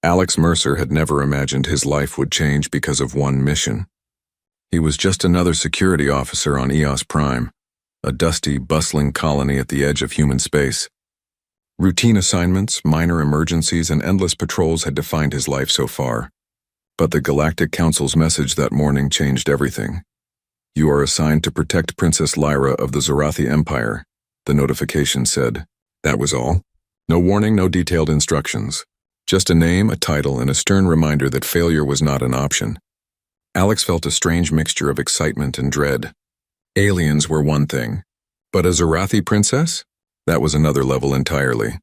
Alex Mercer had never imagined his life would change because of one mission. He was just another security officer on EOS Prime, a dusty, bustling colony at the edge of human space. Routine assignments, minor emergencies, and endless patrols had defined his life so far. But the Galactic Council's message that morning changed everything. "You are assigned to protect Princess Lyra of the Zorathi Empire," the notification said. That was all. No warning, no detailed instructions. Just a name, a title, and a stern reminder that failure was not an option. Alex felt a strange mixture of excitement and dread. Aliens were one thing, but a Zorathi princess? That was another level entirely.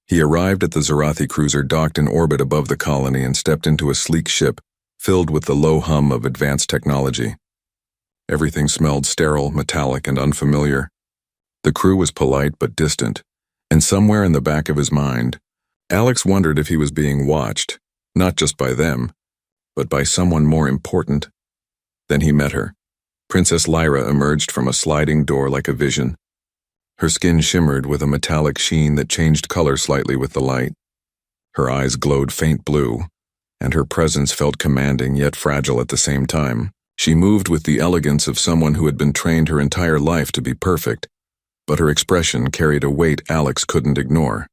He arrived at the Zorathi cruiser docked in orbit above the colony and stepped into a sleek ship filled with the low hum of advanced technology. Everything smelled sterile, metallic, and unfamiliar. The crew was polite but distant, and somewhere in the back of his mind, Alex wondered if he was being watched, not just by them, but by someone more important. Then he met her. Princess Lyra emerged from a sliding door like a vision. Her skin shimmered with a metallic sheen that changed color slightly with the light. Her eyes glowed faint blue, and her presence felt commanding yet fragile at the same time. She moved with the elegance of someone who had been trained her entire life to be perfect, but her expression carried a weight Alex couldn't ignore.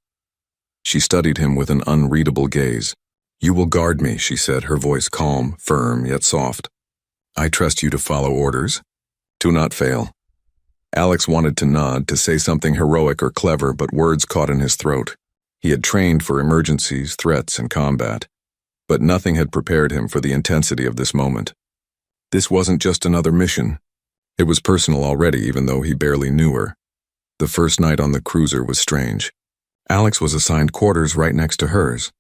She studied him with an unreadable gaze. "You will guard me," she said, her voice calm, firm, yet soft. "I trust you to follow orders. Do not fail." Alex wanted to nod, to say something heroic or clever, but words caught in his throat. He had trained for emergencies, threats, and combat, but nothing had prepared him for the intensity of this moment. This wasn't just another mission. It was personal already, even though he barely knew her. The first night on the cruiser was strange. Alex was assigned quarters right next to hers.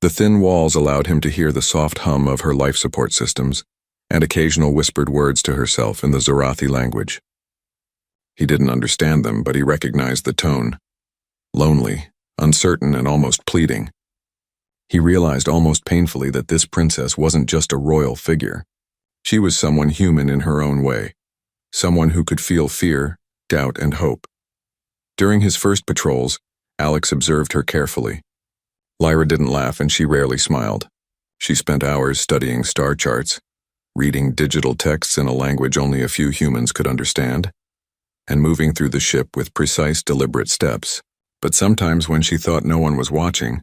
The thin walls allowed him to hear the soft hum of her life support systems and occasional whispered words to herself in the Zorathi language. He didn't understand them, but he recognized the tone. Lonely, uncertain, and almost pleading. He realized almost painfully that this princess wasn't just a royal figure. She was someone human in her own way, someone who could feel fear, doubt, and hope. During his first patrols, Alex observed her carefully. Lyra didn't laugh and she rarely smiled. She spent hours studying star charts, reading digital texts in a language only a few humans could understand, and moving through the ship with precise, deliberate steps. But sometimes when she thought no one was watching,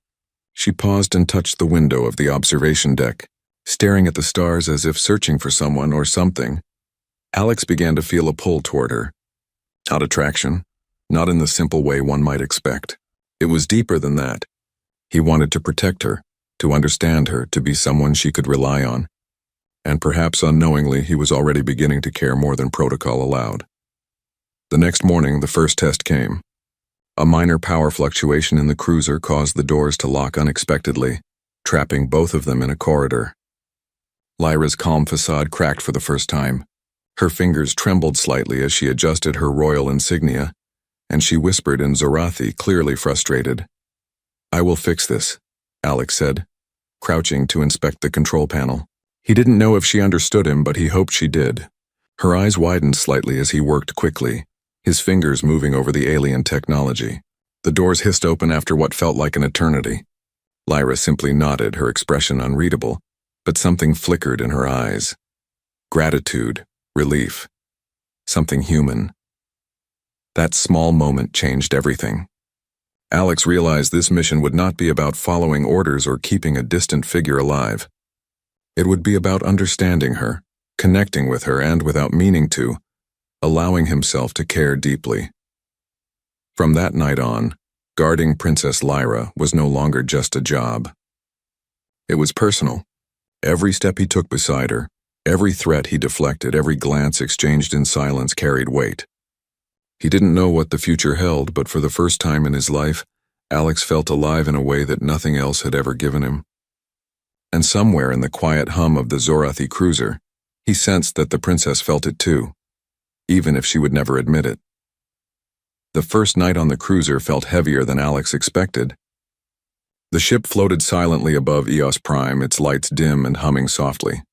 she paused and touched the window of the observation deck, staring at the stars as if searching for someone or something. Alex began to feel a pull toward her. Not attraction, not in the simple way one might expect. It was deeper than that. He wanted to protect her, to understand her, to be someone she could rely on. And perhaps unknowingly, he was already beginning to care more than protocol allowed. The next morning, the first test came. A minor power fluctuation in the cruiser caused the doors to lock unexpectedly, trapping both of them in a corridor. Lyra's calm facade cracked for the first time. Her fingers trembled slightly as she adjusted her royal insignia, and she whispered in Zorathi, clearly frustrated. "I will fix this," Alex said, crouching to inspect the control panel. He didn't know if she understood him, but he hoped she did. Her eyes widened slightly as he worked quickly, his fingers moving over the alien technology. The doors hissed open after what felt like an eternity. Lyra simply nodded, her expression unreadable, but something flickered in her eyes. Gratitude, relief, something human. That small moment changed everything. Alex realized this mission would not be about following orders or keeping a distant figure alive. It would be about understanding her, connecting with her, and without meaning to, allowing himself to care deeply. From that night on, guarding Princess Lyra was no longer just a job. It was personal. Every step he took beside her, every threat he deflected, every glance exchanged in silence carried weight. He didn't know what the future held, but for the first time in his life, Alex felt alive in a way that nothing else had ever given him. And somewhere in the quiet hum of the Zorathi cruiser, he sensed that the princess felt it too, even if she would never admit it. The first night on the cruiser felt heavier than Alex expected. The ship floated silently above EOS Prime, its lights dim and humming softly.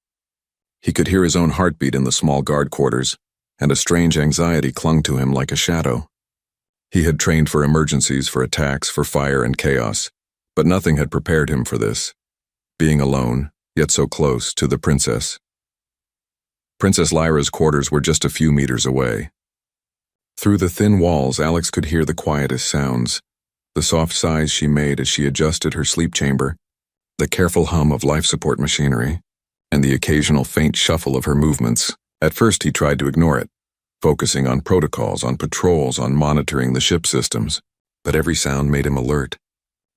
He could hear his own heartbeat in the small guard quarters, and a strange anxiety clung to him like a shadow. He had trained for emergencies, for attacks, for fire and chaos, but nothing had prepared him for this. being alone, yet so close, to the princess. Princess Lyra's quarters were just a few meters away. Through the thin walls, Alex could hear the quietest sounds, the soft sighs she made as she adjusted her sleep chamber, the careful hum of life support machinery, and the occasional faint shuffle of her movements. At first he tried to ignore it, focusing on protocols, on patrols, on monitoring the ship systems. But every sound made him alert.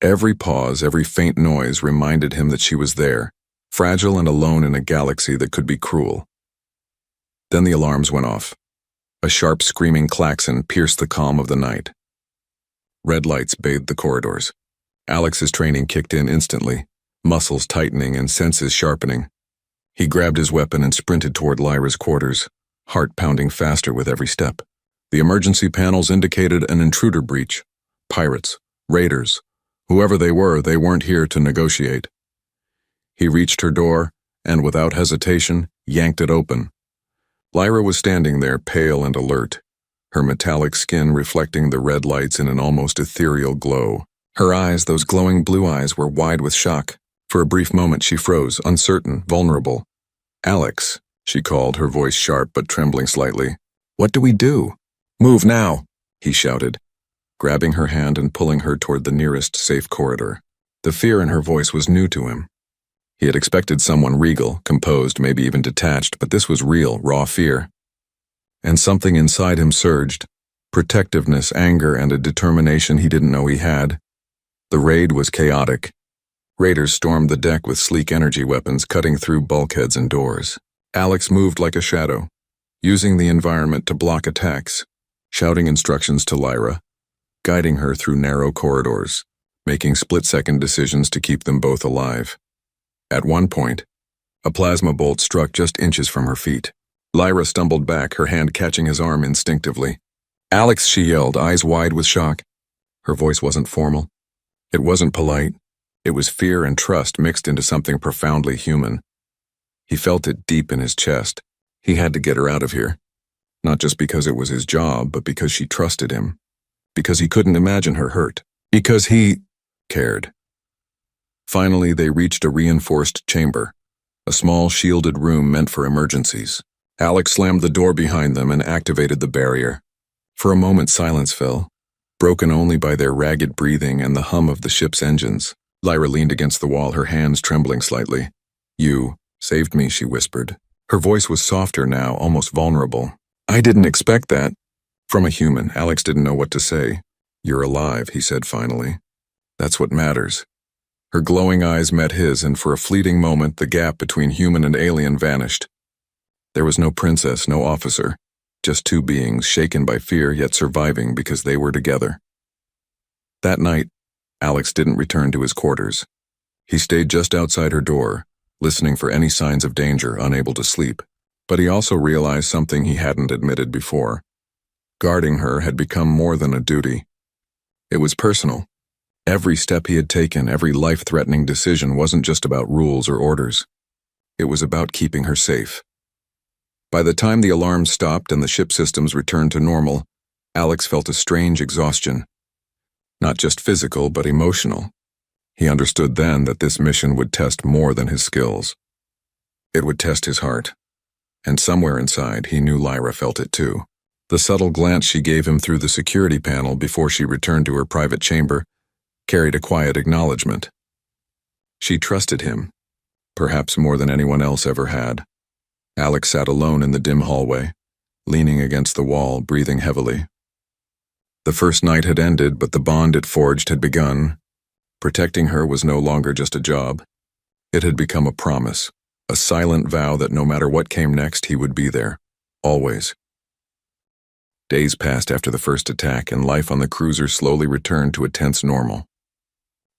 Every pause, every faint noise reminded him that she was there, fragile and alone in a galaxy that could be cruel. Then the alarms went off. A sharp screaming klaxon pierced the calm of the night. Red lights bathed the corridors. Alex's training kicked in instantly, muscles tightening and senses sharpening. He grabbed his weapon and sprinted toward Lyra's quarters, heart pounding faster with every step. The emergency panels indicated an intruder breach. Pirates, raiders, whoever they weren't here to negotiate. He reached her door and, without hesitation, yanked it open. Lyra was standing there, pale and alert, her metallic skin reflecting the red lights in an almost ethereal glow. Her eyes, those glowing blue eyes, were wide with shock. For a brief moment she froze, uncertain, vulnerable. "Alex," she called, her voice sharp but trembling slightly. "What do we do?" "Move now," he shouted, grabbing her hand and pulling her toward the nearest safe corridor. The fear in her voice was new to him. He had expected someone regal, composed, maybe even detached, but this was real, raw fear. And something inside him surged, protectiveness, anger, and a determination he didn't know he had. The raid was chaotic. Raiders stormed the deck with sleek energy weapons, cutting through bulkheads and doors. Alex moved like a shadow, using the environment to block attacks, shouting instructions to Lyra, guiding her through narrow corridors, making split-second decisions to keep them both alive. At one point, a plasma bolt struck just inches from her feet. Lyra stumbled back, her hand catching his arm instinctively. "Alex," she yelled, eyes wide with shock. Her voice wasn't formal. It wasn't polite. It was fear and trust mixed into something profoundly human. He felt it deep in his chest. He had to get her out of here. Not just because it was his job, but because she trusted him. Because he couldn't imagine her hurt. Because he cared. Finally, they reached a reinforced chamber, a small shielded room meant for emergencies. Alex slammed the door behind them and activated the barrier. For a moment, silence fell, broken only by their ragged breathing and the hum of the ship's engines. Lyra leaned against the wall, her hands trembling slightly. "You saved me," she whispered. Her voice was softer now, almost vulnerable. "I didn't expect that." From a human, Alex didn't know what to say. "You're alive," he said finally. "That's what matters." Her glowing eyes met his, and for a fleeting moment, the gap between human and alien vanished. There was no princess, no officer, just two beings shaken by fear yet surviving because they were together. That night, Alex didn't return to his quarters. He stayed just outside her door, listening for any signs of danger, unable to sleep. But he also realized something he hadn't admitted before. Guarding her had become more than a duty. It was personal. Every step he had taken, every life-threatening decision wasn't just about rules or orders. It was about keeping her safe. By the time the alarms stopped and the ship systems returned to normal, Alex felt a strange exhaustion. Not just physical, but emotional. He understood then that this mission would test more than his skills. It would test his heart. And somewhere inside, he knew Lyra felt it too. The subtle glance she gave him through the security panel before she returned to her private chamber carried a quiet acknowledgement. She trusted him, perhaps more than anyone else ever had. Alex sat alone in the dim hallway, leaning against the wall, breathing heavily. The first night had ended, but the bond it forged had begun. Protecting her was no longer just a job. It had become a promise, a silent vow that no matter what came next, he would be there, always. Days passed after the first attack, and life on the cruiser slowly returned to a tense normal.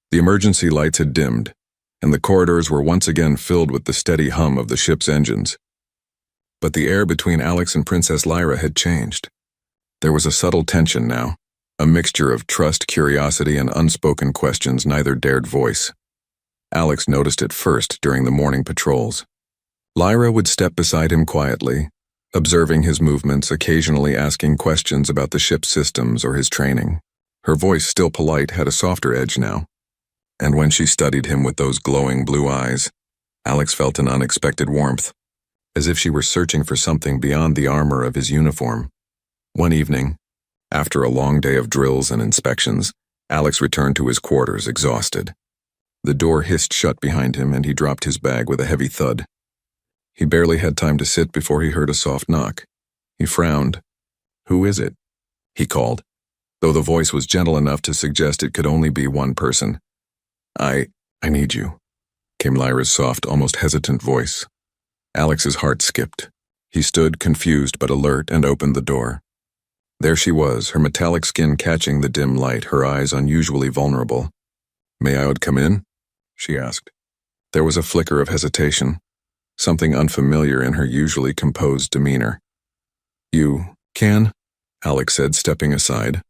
The emergency lights had dimmed, and the corridors were once again filled with the steady hum of the ship's engines. But the air between Alex and Princess Lyra had changed. There was a subtle tension now, a mixture of trust, curiosity, and unspoken questions neither dared voice. Alex noticed it first during the morning patrols. Lyra would step beside him quietly, observing his movements, occasionally asking questions about the ship's systems or his training. Her voice, still polite, had a softer edge now. And when she studied him with those glowing blue eyes, Alex felt an unexpected warmth, as if she were searching for something beyond the armor of his uniform. One evening, after a long day of drills and inspections, Alex returned to his quarters exhausted. The door hissed shut behind him and he dropped his bag with a heavy thud. He barely had time to sit before he heard a soft knock. He frowned. "Who is it?" he called, though the voice was gentle enough to suggest it could only be one person. I need you," came Lyra's soft, almost hesitant voice. Alex's heart skipped. He stood, confused but alert, and opened the door. There she was, her metallic skin catching the dim light, her eyes unusually vulnerable. "May I come in?" she asked. There was a flicker of hesitation, something unfamiliar in her usually composed demeanor. "You can," Alex said, stepping aside.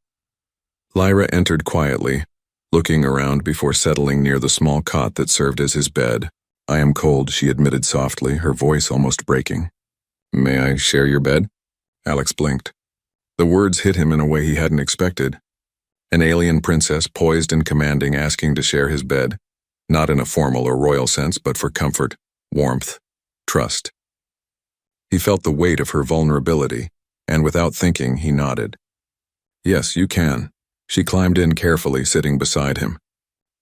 Lyra entered quietly, looking around before settling near the small cot that served as his bed. "I am cold," she admitted softly, her voice almost breaking. "May I share your bed?" Alex blinked. The words hit him in a way he hadn't expected. An alien princess, poised and commanding, asking to share his bed, not in a formal or royal sense, but for comfort, warmth, trust. He felt the weight of her vulnerability, and without thinking, he nodded. "Yes, you can." She climbed in carefully, sitting beside him.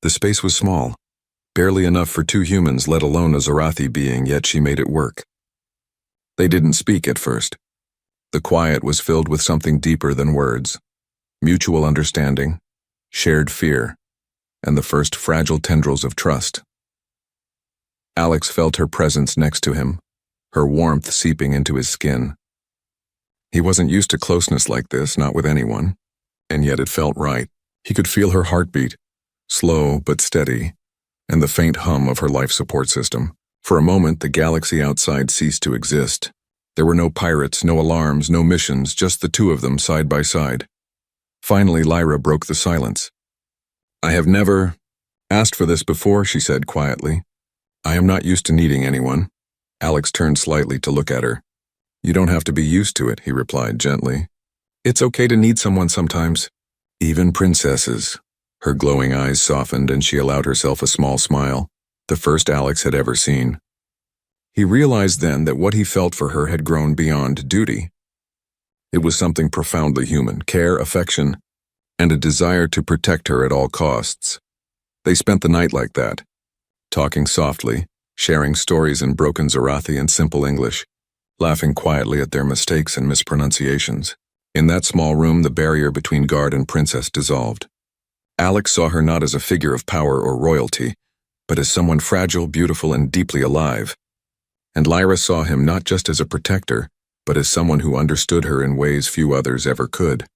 The space was small, barely enough for two humans, let alone a Zarathi being, yet she made it work. They didn't speak at first. The quiet was filled with something deeper than words. Mutual understanding, shared fear, and the first fragile tendrils of trust. Alex felt her presence next to him, her warmth seeping into his skin. He wasn't used to closeness like this, not with anyone, and yet it felt right. He could feel her heartbeat, slow but steady, and the faint hum of her life support system. For a moment, the galaxy outside ceased to exist. There were no pirates, no alarms, no missions, just the two of them side by side. Finally, Lyra broke the silence. "I have never asked for this before," she said quietly. "I am not used to needing anyone." Alex turned slightly to look at her. "You don't have to be used to it," he replied gently. "It's okay to need someone sometimes. Even princesses." Her glowing eyes softened and she allowed herself a small smile, the first Alex had ever seen. He realized then that what he felt for her had grown beyond duty. It was something profoundly human, care, affection, and a desire to protect her at all costs. They spent the night like that, talking softly, sharing stories in broken Zarathi and simple English, laughing quietly at their mistakes and mispronunciations. In that small room, the barrier between guard and princess dissolved. Alex saw her not as a figure of power or royalty, but as someone fragile, beautiful, and deeply alive. And Lyra saw him not just as a protector, but as someone who understood her in ways few others ever could.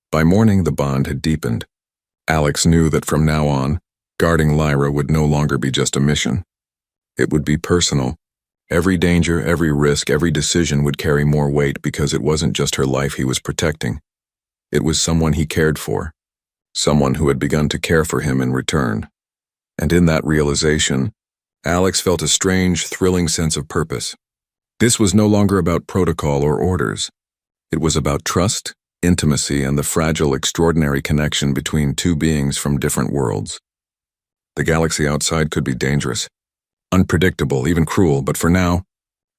By morning, the bond had deepened. Alex knew that from now on, guarding Lyra would no longer be just a mission. It would be personal. Every danger, every risk, every decision would carry more weight because it wasn't just her life he was protecting. It was someone he cared for, someone who had begun to care for him in return. And in that realization, Alex felt a strange, thrilling sense of purpose. This was no longer about protocol or orders. It was about trust, intimacy, and the fragile, extraordinary connection between two beings from different worlds. The galaxy outside could be dangerous, unpredictable, even cruel, but for now,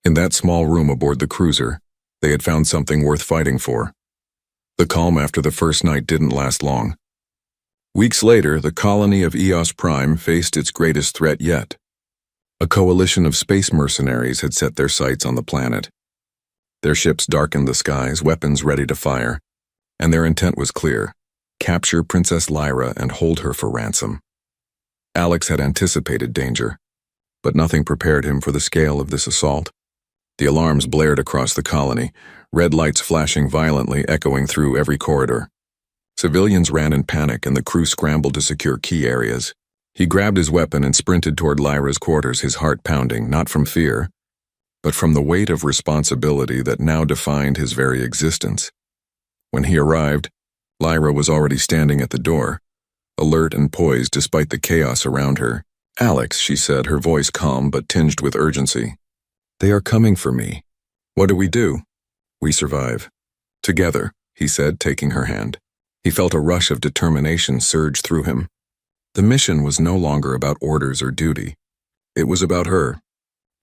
in that small room aboard the cruiser, they had found something worth fighting for. The calm after the first night didn't last long. Weeks later, the colony of Eos Prime faced its greatest threat yet. A coalition of space mercenaries had set their sights on the planet. Their ships darkened the skies, weapons ready to fire, and their intent was clear: capture Princess Lyra and hold her for ransom. Alex had anticipated danger, but nothing prepared him for the scale of this assault. The alarms blared across the colony, red lights flashing violently, echoing through every corridor. Civilians ran in panic and the crew scrambled to secure key areas. He grabbed his weapon and sprinted toward Lyra's quarters, his heart pounding, not from fear, but from the weight of responsibility that now defined his very existence. When he arrived, Lyra was already standing at the door, alert and poised despite the chaos around her. "Alex," she said, her voice calm but tinged with urgency. "They are coming for me. What do we do?" "We survive. Together," he said, taking her hand. He felt a rush of determination surge through him. The mission was no longer about orders or duty. It was about her.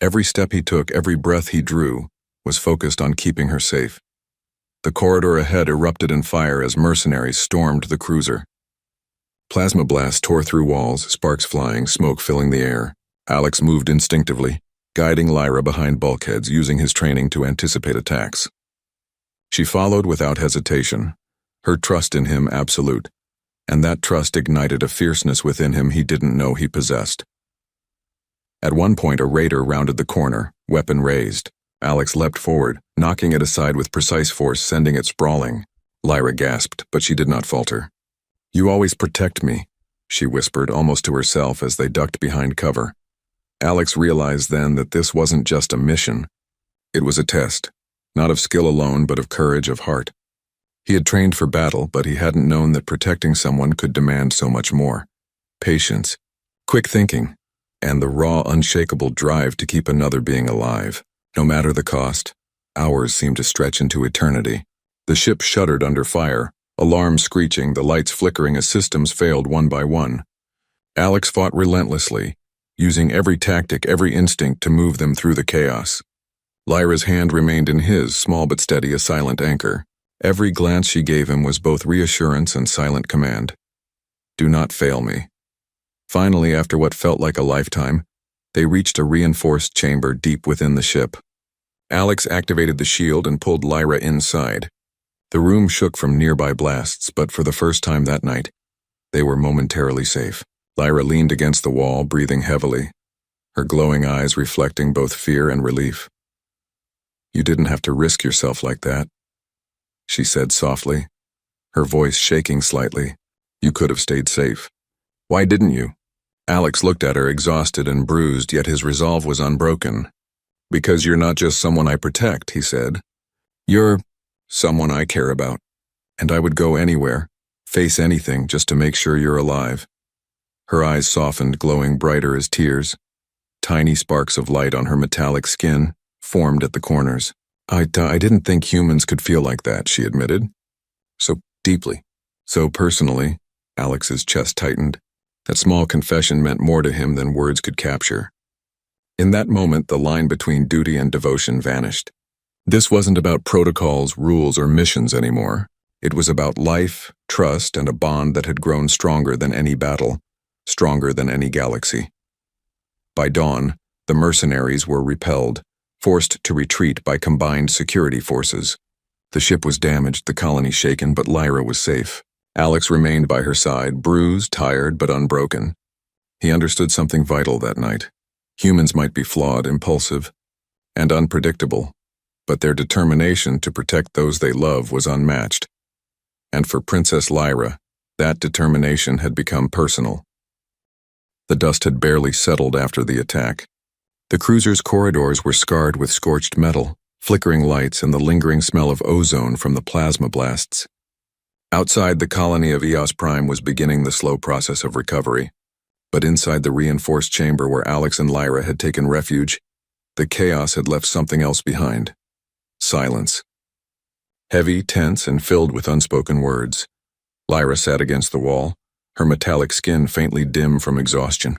Every step he took, every breath he drew, was focused on keeping her safe. The corridor ahead erupted in fire as mercenaries stormed the cruiser. Plasma blasts tore through walls, sparks flying, smoke filling the air. Alex moved instinctively, guiding Lyra behind bulkheads, using his training to anticipate attacks. She followed without hesitation, her trust in him absolute, and that trust ignited a fierceness within him he didn't know he possessed. At one point, a raider rounded the corner, weapon raised. Alex leapt forward, knocking it aside with precise force, sending it sprawling. Lyra gasped, but she did not falter. "You always protect me," she whispered, almost to herself as they ducked behind cover. Alex realized then that this wasn't just a mission. It was a test, not of skill alone, but of courage, of heart. He had trained for battle, but he hadn't known that protecting someone could demand so much more. Patience, quick thinking, and the raw, unshakable drive to keep another being alive. No matter the cost, hours seemed to stretch into eternity. The ship shuddered under fire, alarms screeching, the lights flickering as systems failed one by one. Alex fought relentlessly, using every tactic, every instinct to move them through the chaos. Lyra's hand remained in his, small but steady, a silent anchor. Every glance she gave him was both reassurance and silent command. "Do not fail me." Finally, after what felt like a lifetime, they reached a reinforced chamber deep within the ship. Alex activated the shield and pulled Lyra inside. The room shook from nearby blasts, but for the first time that night, they were momentarily safe. Lyra leaned against the wall, breathing heavily, her glowing eyes reflecting both fear and relief. "You didn't have to risk yourself like that," she said softly, her voice shaking slightly. "You could have stayed safe. Why didn't you?" Alex looked at her, exhausted and bruised, yet his resolve was unbroken. "Because you're not just someone I protect," he said. "You're someone I care about, and I would go anywhere, face anything, just to make sure you're alive." Her eyes softened, glowing brighter as tears. Tiny sparks of light on her metallic skin formed at the corners. I didn't think humans could feel like that," she admitted. "So deeply, so personally." Alex's chest tightened. That small confession meant more to him than words could capture. In that moment, the line between duty and devotion vanished. This wasn't about protocols, rules, or missions anymore. It was about life, trust, and a bond that had grown stronger than any battle, stronger than any galaxy. By dawn, the mercenaries were repelled, forced to retreat by combined security forces. The ship was damaged, the colony shaken, but Lyra was safe. Alex remained by her side, bruised, tired, but unbroken. He understood something vital that night. Humans might be flawed, impulsive, and unpredictable, but their determination to protect those they love was unmatched. And for Princess Lyra, that determination had become personal. The dust had barely settled after the attack. The cruiser's corridors were scarred with scorched metal, flickering lights, and the lingering smell of ozone from the plasma blasts. Outside, the colony of Eos Prime was beginning the slow process of recovery. But inside the reinforced chamber where Alex and Lyra had taken refuge, the chaos had left something else behind. Silence. Heavy, tense, and filled with unspoken words. Lyra sat against the wall, her metallic skin faintly dim from exhaustion.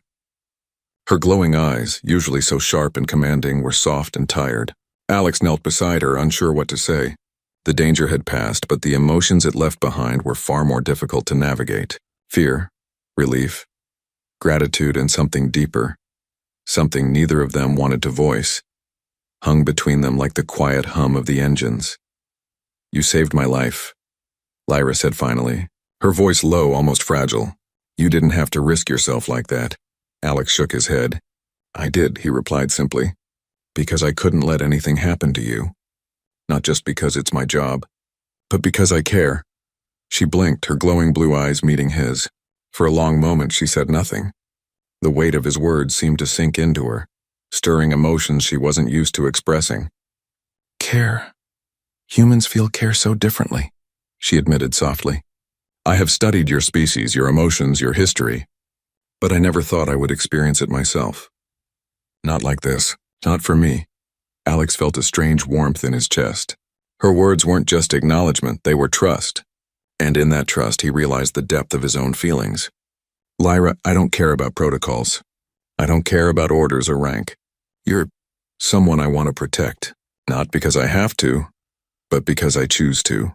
Her glowing eyes, usually so sharp and commanding, were soft and tired. Alex knelt beside her, unsure what to say. The danger had passed, but the emotions it left behind were far more difficult to navigate. Fear, relief, gratitude, and something deeper, something neither of them wanted to voice, hung between them like the quiet hum of the engines. "You saved my life," Lyra said finally, her voice low, almost fragile. "You didn't have to risk yourself like that." Alex shook his head. "I did," he replied simply, "because I couldn't let anything happen to you. Not just because it's my job, but because I care." She blinked, her glowing blue eyes meeting his. For a long moment, she said nothing. The weight of his words seemed to sink into her, stirring emotions she wasn't used to expressing. "Care. Humans feel care so differently," she admitted softly. "I have studied your species, your emotions, your history, but I never thought I would experience it myself. Not like this. Not for me." Alex felt a strange warmth in his chest. Her words weren't just acknowledgement, they were trust. And in that trust, he realized the depth of his own feelings. Lyra, I don't care about protocols. I don't care about orders or rank. You're someone I want to protect, not because I have to, but because I choose to.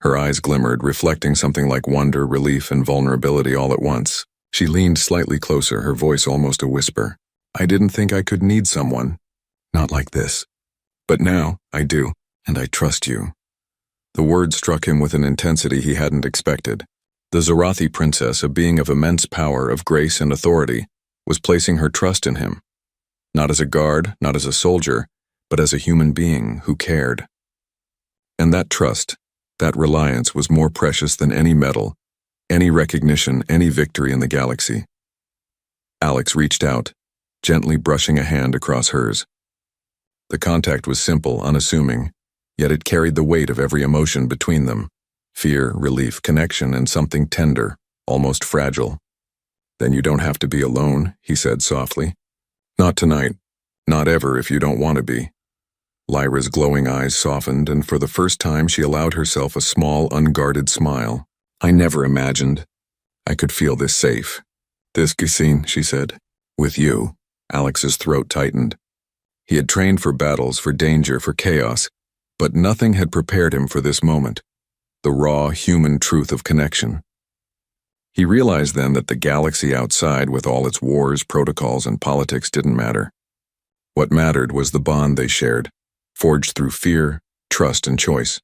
Her eyes glimmered, reflecting something like wonder, relief, and vulnerability all at once. She leaned slightly closer, her voice almost a whisper. I didn't think I could need someone. Not like this. But now, I do, and I trust you. The words struck him with an intensity he hadn't expected. The Zorathi princess, a being of immense power, of grace and authority, was placing her trust in him. Not as a guard, not as a soldier, but as a human being who cared. And that trust, that reliance was more precious than any medal, any recognition, any victory in the galaxy. Alex reached out, gently brushing a hand across hers. The contact was simple, unassuming, yet it carried the weight of every emotion between them. Fear, relief, connection, and something tender, almost fragile. Then you don't have to be alone, he said softly. Not tonight. Not ever if you don't want to be. Lyra's glowing eyes softened, and for the first time she allowed herself a small, unguarded smile. I never imagined I could feel this safe. This Gisine, she said. With you. Alex's throat tightened. He had trained for battles, for danger, for chaos, but nothing had prepared him for this moment. The raw, human truth of connection. He realized then that the galaxy outside, with all its wars, protocols, and politics, didn't matter. What mattered was the bond they shared, forged through fear, trust, and choice.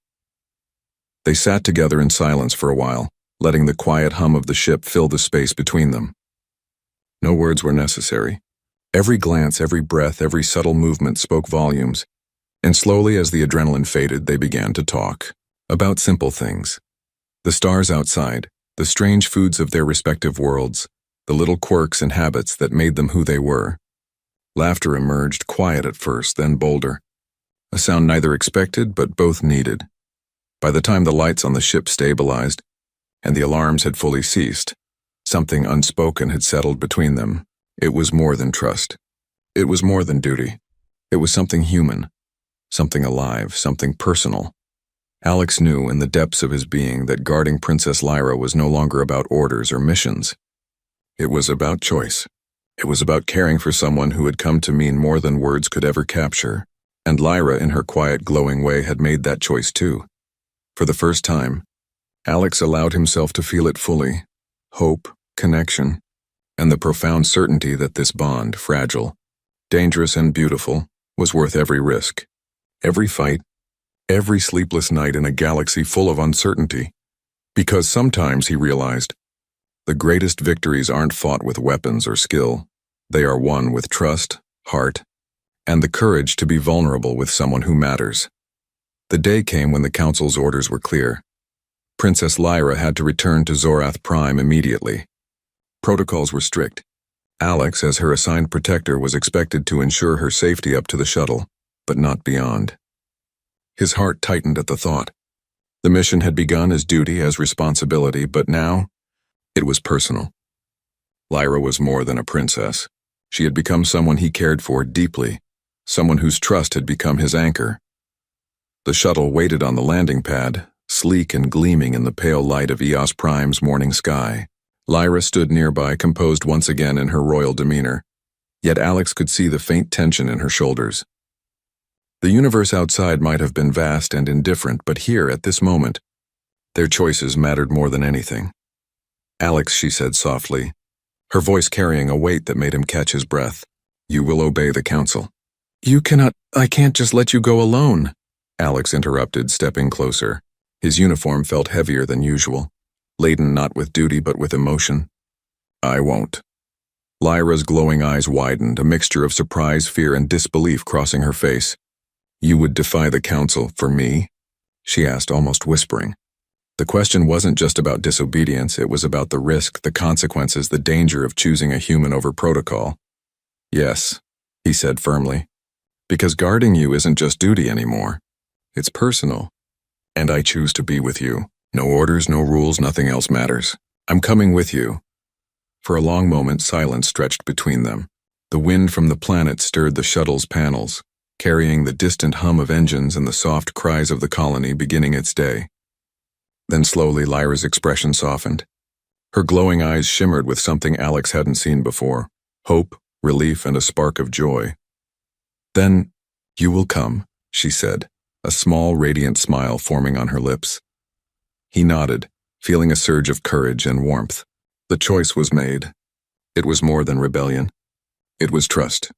They sat together in silence for a while, letting the quiet hum of the ship fill the space between them. No words were necessary. Every glance, every breath, every subtle movement spoke volumes, and slowly as the adrenaline faded, they began to talk. About simple things. The stars outside, the strange foods of their respective worlds, the little quirks and habits that made them who they were. Laughter emerged, quiet at first, then bolder. A sound neither expected but both needed. By the time the lights on the ship stabilized, and the alarms had fully ceased, something unspoken had settled between them. It was more than trust. It was more than duty. It was something human, something alive, something personal. Alex knew in the depths of his being that guarding Princess Lyra was no longer about orders or missions. It was about choice. It was about caring for someone who had come to mean more than words could ever capture. And Lyra, in her quiet, glowing way, had made that choice too. For the first time, Alex allowed himself to feel it fully. Hope, connection, and the profound certainty that this bond, fragile, dangerous and beautiful, was worth every risk, every fight, every sleepless night in a galaxy full of uncertainty. Because sometimes, he realized, the greatest victories aren't fought with weapons or skill. They are won with trust, heart, and the courage to be vulnerable with someone who matters. The day came when the Council's orders were clear. Princess Lyra had to return to Zorath Prime immediately. Protocols were strict. Alex, as her assigned protector, was expected to ensure her safety up to the shuttle, but not beyond. His heart tightened at the thought. The mission had begun as duty, as responsibility, but now it was personal. Lyra was more than a princess. She had become someone he cared for deeply, someone whose trust had become his anchor. The shuttle waited on the landing pad, sleek and gleaming in the pale light of Eos Prime's morning sky. Lyra stood nearby, composed once again in her royal demeanor, yet Alex could see the faint tension in her shoulders. The universe outside might have been vast and indifferent, but here, at this moment, their choices mattered more than anything. Alex, she said softly, her voice carrying a weight that made him catch his breath. You will obey the council. I can't just let you go alone, Alex interrupted, stepping closer. His uniform felt heavier than usual, laden not with duty but with emotion. I won't. Lyra's glowing eyes widened, a mixture of surprise, fear, and disbelief crossing her face. You would defy the council for me? She asked, almost whispering. The question wasn't just about disobedience, it was about the risk, the consequences, the danger of choosing a human over protocol. Yes, he said firmly, because guarding you isn't just duty anymore. It's personal. And I choose to be with you. No orders, no rules, nothing else matters. I'm coming with you. For a long moment, silence stretched between them. The wind from the planet stirred the shuttle's panels, carrying the distant hum of engines and the soft cries of the colony beginning its day. Then slowly Lyra's expression softened. Her glowing eyes shimmered with something Alex hadn't seen before: hope, relief, and a spark of joy. "Then, you will come," she said, a small, radiant smile forming on her lips. He nodded, feeling a surge of courage and warmth. The choice was made. It was more than rebellion. It was trust.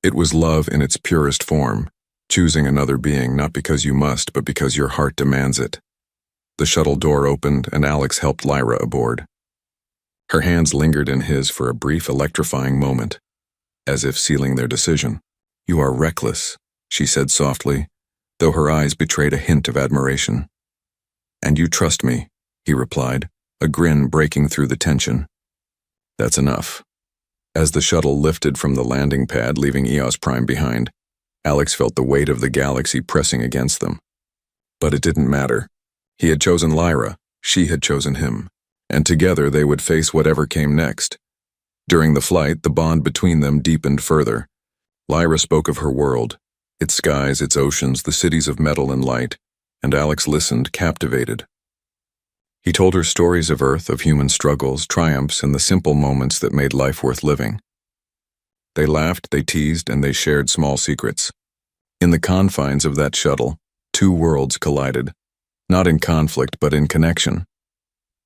It was love in its purest form, choosing another being not because you must, but because your heart demands it. The shuttle door opened, and Alex helped Lyra aboard. Her hands lingered in his for a brief, electrifying moment, as if sealing their decision. "You are reckless," she said softly, though her eyes betrayed a hint of admiration. "And you trust me," he replied, a grin breaking through the tension. "That's enough." As the shuttle lifted from the landing pad, leaving EOS Prime behind, Alex felt the weight of the galaxy pressing against them. But it didn't matter. He had chosen Lyra, she had chosen him, and together they would face whatever came next. During the flight, the bond between them deepened further. Lyra spoke of her world, its skies, its oceans, the cities of metal and light, and Alex listened, captivated. He told her stories of Earth, of human struggles, triumphs, and the simple moments that made life worth living. They laughed, they teased, and they shared small secrets. In the confines of that shuttle, two worlds collided, not in conflict but in connection.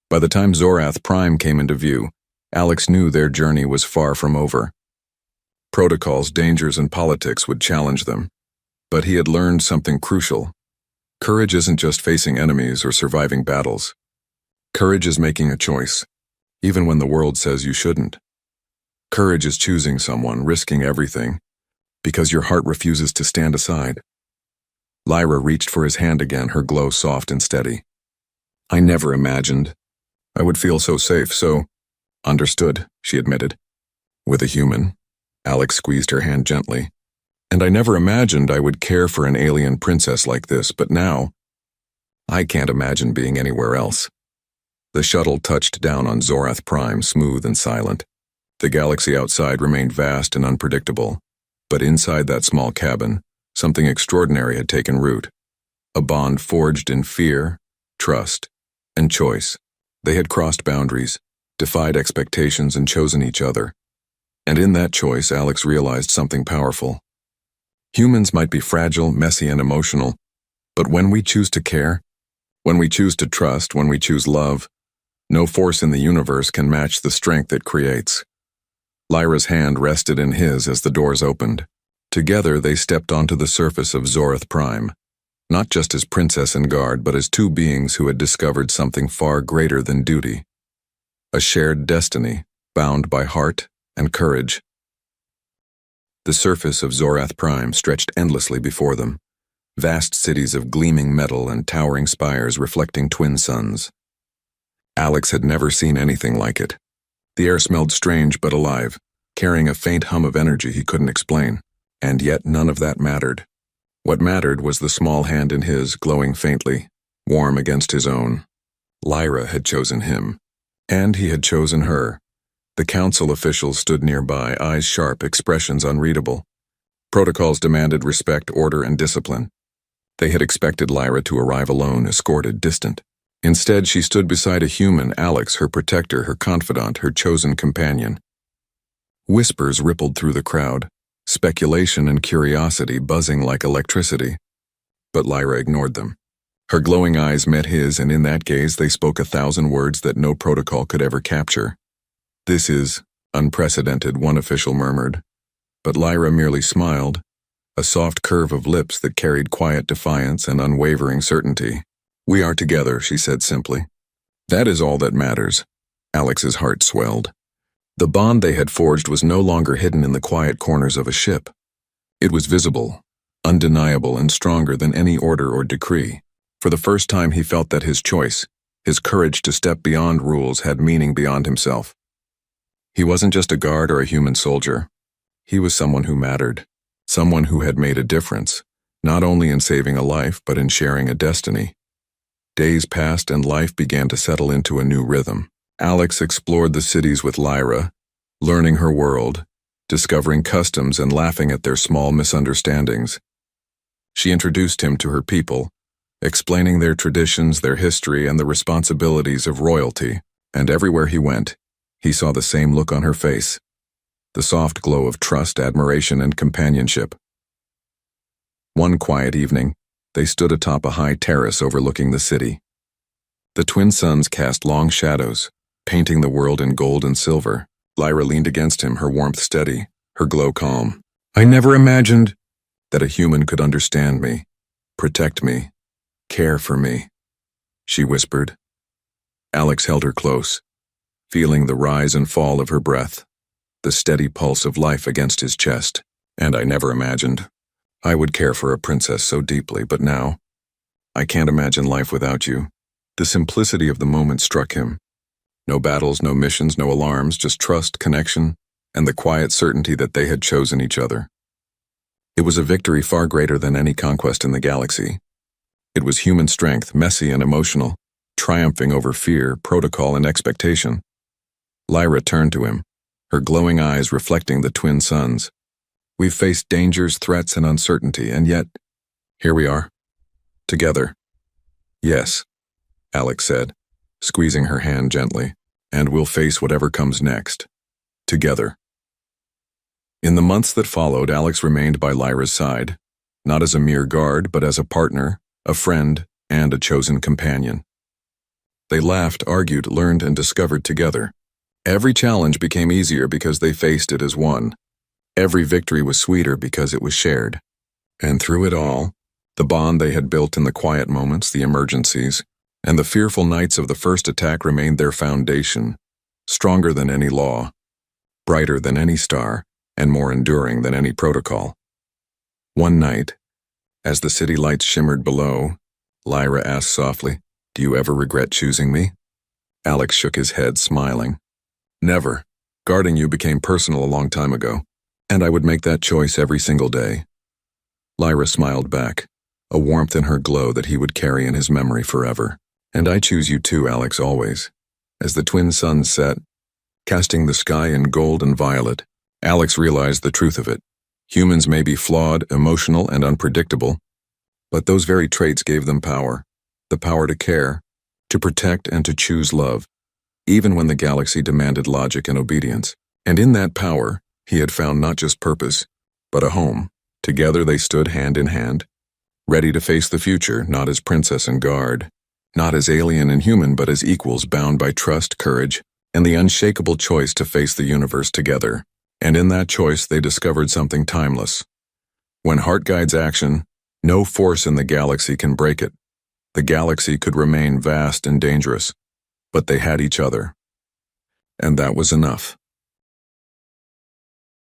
By the time Zorath Prime came into view, Alex knew their journey was far from over. Protocols, dangers, and politics would challenge them, but he had learned something crucial. Courage isn't just facing enemies or surviving battles. Courage is making a choice, even when the world says you shouldn't. Courage is choosing someone, risking everything, because your heart refuses to stand aside. Lyra reached for his hand again, her glow soft and steady. "I never imagined I would feel so safe, so—" "Understood," she admitted. "With a human." Alex squeezed her hand gently. "And I never imagined I would care for an alien princess like this, but now, I can't imagine being anywhere else." The shuttle touched down on Zorath Prime, smooth and silent. The galaxy outside remained vast and unpredictable, but inside that small cabin, something extraordinary had taken root. A bond forged in fear, trust, and choice. They had crossed boundaries, defied expectations, and chosen each other. And in that choice, Alex realized something powerful. Humans might be fragile, messy, and emotional, but when we choose to care, when we choose to trust, when we choose love, no force in the universe can match the strength it creates. Lyra's hand rested in his as the doors opened. Together they stepped onto the surface of Zorath Prime, not just as princess and guard, but as two beings who had discovered something far greater than duty. A shared destiny, bound by heart and courage. The surface of Zorath Prime stretched endlessly before them, vast cities of gleaming metal and towering spires reflecting twin suns. Alex had never seen anything like it. The air smelled strange but alive, carrying a faint hum of energy he couldn't explain. And yet none of that mattered. What mattered was the small hand in his, glowing faintly, warm against his own. Lyra had chosen him, and he had chosen her. The council officials stood nearby, eyes sharp, expressions unreadable. Protocols demanded respect, order, and discipline. They had expected Lyra to arrive alone, escorted, distant. Instead, she stood beside a human, Alex, her protector, her confidant, her chosen companion. Whispers rippled through the crowd, speculation and curiosity buzzing like electricity. But Lyra ignored them. Her glowing eyes met his, and in that gaze they spoke 1,000 words that no protocol could ever capture. "This is unprecedented," one official murmured. But Lyra merely smiled, a soft curve of lips that carried quiet defiance and unwavering certainty. "We are together," she said simply. "That is all that matters." Alex's heart swelled. The bond they had forged was no longer hidden in the quiet corners of a ship. It was visible, undeniable, and stronger than any order or decree. For the first time he felt that his choice, his courage to step beyond rules, had meaning beyond himself. He wasn't just a guard or a human soldier. He was someone who mattered, someone who had made a difference, not only in saving a life but in sharing a destiny. Days passed and life began to settle into a new rhythm. Alex explored the cities with Lyra, learning her world, discovering customs and laughing at their small misunderstandings. She introduced him to her people, explaining their traditions, their history, and the responsibilities of royalty. And everywhere he went, he saw the same look on her face, the soft glow of trust, admiration, and companionship. One quiet evening, they stood atop a high terrace overlooking the city. The twin suns cast long shadows, painting the world in gold and silver. Lyra leaned against him, her warmth steady, her glow calm. "I never imagined that a human could understand me, protect me, care for me," she whispered. Alex held her close, feeling the rise and fall of her breath, the steady pulse of life against his chest. "And I never imagined I would care for a princess so deeply, but now, I can't imagine life without you." The simplicity of the moment struck him. No battles, no missions, no alarms, just trust, connection, and the quiet certainty that they had chosen each other. It was a victory far greater than any conquest in the galaxy. It was human strength, messy and emotional, triumphing over fear, protocol, and expectation. Lyra turned to him, her glowing eyes reflecting the twin suns. "We've faced dangers, threats, and uncertainty, and yet, here we are, together." "Yes," Alex said, squeezing her hand gently, "and we'll face whatever comes next, together." In the months that followed, Alex remained by Lyra's side, not as a mere guard, but as a partner, a friend, and a chosen companion. They laughed, argued, learned, and discovered together. Every challenge became easier because they faced it as one. Every victory was sweeter because it was shared. And through it all, the bond they had built in the quiet moments, the emergencies, and the fearful nights of the first attack remained their foundation, stronger than any law, brighter than any star, and more enduring than any protocol. One night, as the city lights shimmered below, Lyra asked softly, "Do you ever regret choosing me?" Alex shook his head, smiling. "Never. Guarding you became personal a long time ago, and I would make that choice every single day." Lyra smiled back, a warmth in her glow that he would carry in his memory forever. "And I choose you too, Alex, always." As the twin suns set, casting the sky in gold and violet, Alex realized the truth of it. Humans may be flawed, emotional, and unpredictable, but those very traits gave them power. The power to care, to protect, and to choose love, even when the galaxy demanded logic and obedience. And in that power, he had found not just purpose, but a home. Together they stood hand in hand, ready to face the future, not as princess and guard, not as alien and human, but as equals bound by trust, courage, and the unshakable choice to face the universe together. And in that choice, they discovered something timeless. When heart guides action, no force in the galaxy can break it. The galaxy could remain vast and dangerous, but they had each other. And that was enough.